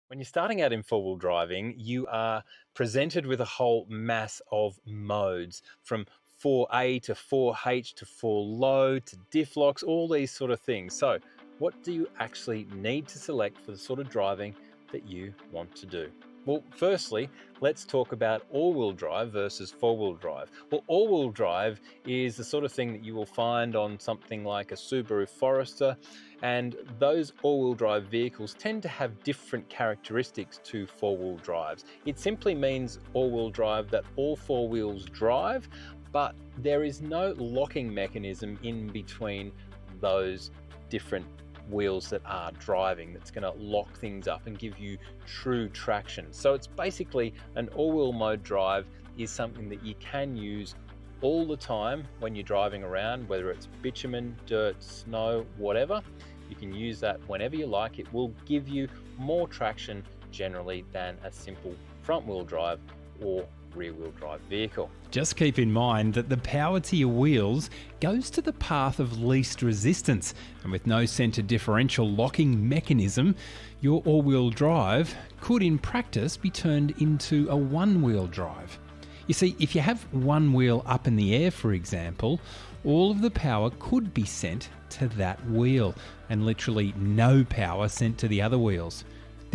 When you're starting out in four-wheel driving, you are presented with a whole mass of modes from 4A to 4H to 4 low to diff locks, all these sort of things. So, what do you actually need to select for the sort of driving that you want to do? Well, firstly, let's talk about all-wheel drive versus four-wheel drive. Well, all-wheel drive is the sort of thing that you will find on something like a Subaru Forester, and those all-wheel drive vehicles tend to have different characteristics to four-wheel drives. It simply means all-wheel drive that all four wheels drive, but there is no locking mechanism in between those different wheels that are driving that's going to lock things up and give you true traction. So it's basically an all-wheel mode drive is something that you can use all the time when you're driving around, whether it's bitumen, dirt, snow, whatever. You can use that whenever you like. It will give you more traction generally than a simple front wheel drive or rear wheel drive vehicle. Just keep in mind that the power to your wheels goes to the path of least resistance, and with no centre differential locking mechanism, your all-wheel drive could in practice be turned into a one-wheel drive. You see, if you have one wheel up in the air, for example, all of the power could be sent to that wheel and literally no power sent to the other wheels.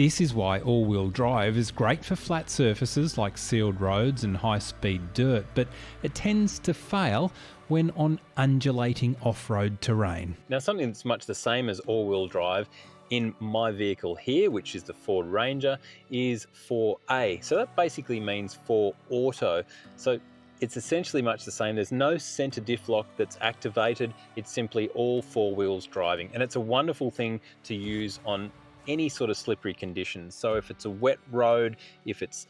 This is why all-wheel drive is great for flat surfaces like sealed roads and high-speed dirt, but it tends to fail when on undulating off-road terrain. Now, something that's much the same as all-wheel drive in my vehicle here, which is the Ford Ranger, is 4A. So that basically means 4 auto. So it's essentially much the same. There's no center diff lock that's activated. It's simply all four wheels driving. And it's a wonderful thing to use on any sort of slippery conditions. So if it's a wet road, if it's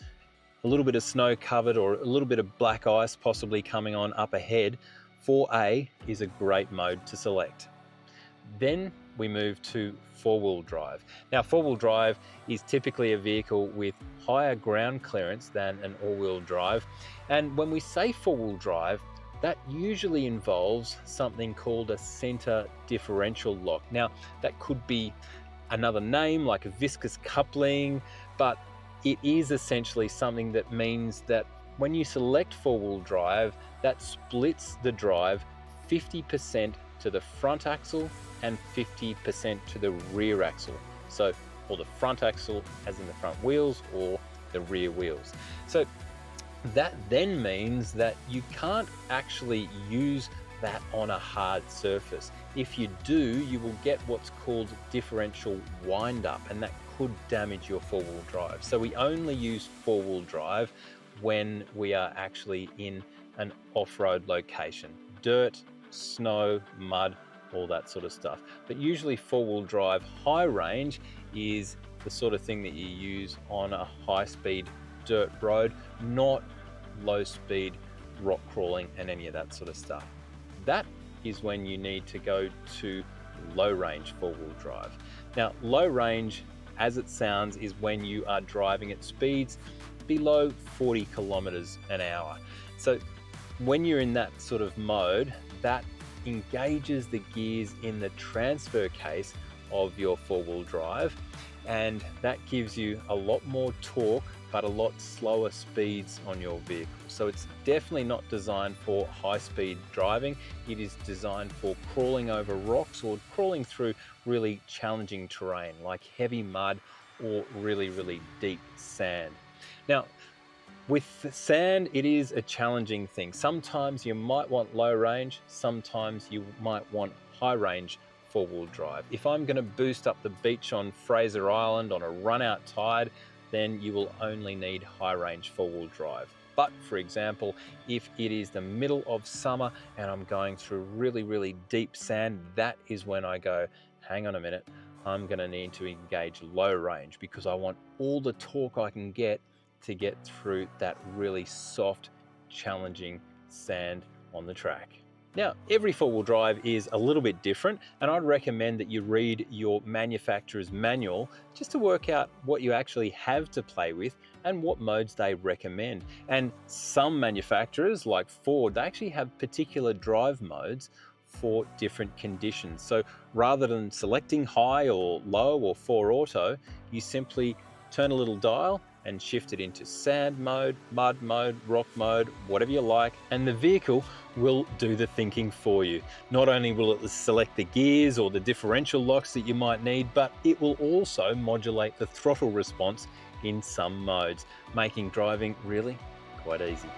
a little bit of snow covered or a little bit of black ice possibly coming on up ahead, 4A is a great mode to select. Then we move to four-wheel drive. Now, four-wheel drive is typically a vehicle with higher ground clearance than an all-wheel drive. And when we say four-wheel drive, that usually involves something called a center differential lock. Now, that could be another name like a viscous coupling, but it is essentially something that means that when you select four-wheel drive, that splits the drive 50% to the front axle and 50% to the rear axle. So, or the front axle as in the front wheels or the rear wheels. So that then means that you can't actually use that on a hard surface. If you do, you will get what's called differential wind-up, and that could damage your four-wheel drive. So we only use four-wheel drive when we are actually in an off-road location. Dirt, snow, mud, all that sort of stuff. But usually four-wheel drive high range is the sort of thing that you use on a high-speed dirt road, not low-speed rock crawling and any of that sort of stuff. That is when you need to go to low range four-wheel drive. Now, low range, as it sounds, is when you are driving at speeds below 40 kilometers an hour. So when you're in that sort of mode, that engages the gears in the transfer case of your four-wheel drive, and that gives you a lot more torque but a lot slower speeds on your vehicle. So it's definitely not designed for high-speed driving. It is designed for crawling over rocks or crawling through really challenging terrain like heavy mud or really, really deep sand. Now, with sand, it is a challenging thing. Sometimes you might want low range, sometimes you might want high range four-wheel drive. If I'm going to boost up the beach on Fraser Island on a run-out tide, then you will only need high range four-wheel drive. But for example, if it is the middle of summer and I'm going through really, really deep sand, that is when I go, hang on a minute, I'm going to need to engage low range because I want all the torque I can get to get through that really soft, challenging sand on the track. Now, every four-wheel drive is a little bit different, and I'd recommend that you read your manufacturer's manual just to work out what you actually have to play with and what modes they recommend. And some manufacturers, like Ford, they actually have particular drive modes for different conditions. So rather than selecting high or low or 4 auto, you simply turn a little dial and shift it into sand mode, mud mode, rock mode, whatever you like, and the vehicle will do the thinking for you. Not only will it select the gears or the differential locks that you might need, but it will also modulate the throttle response in some modes, making driving really quite easy.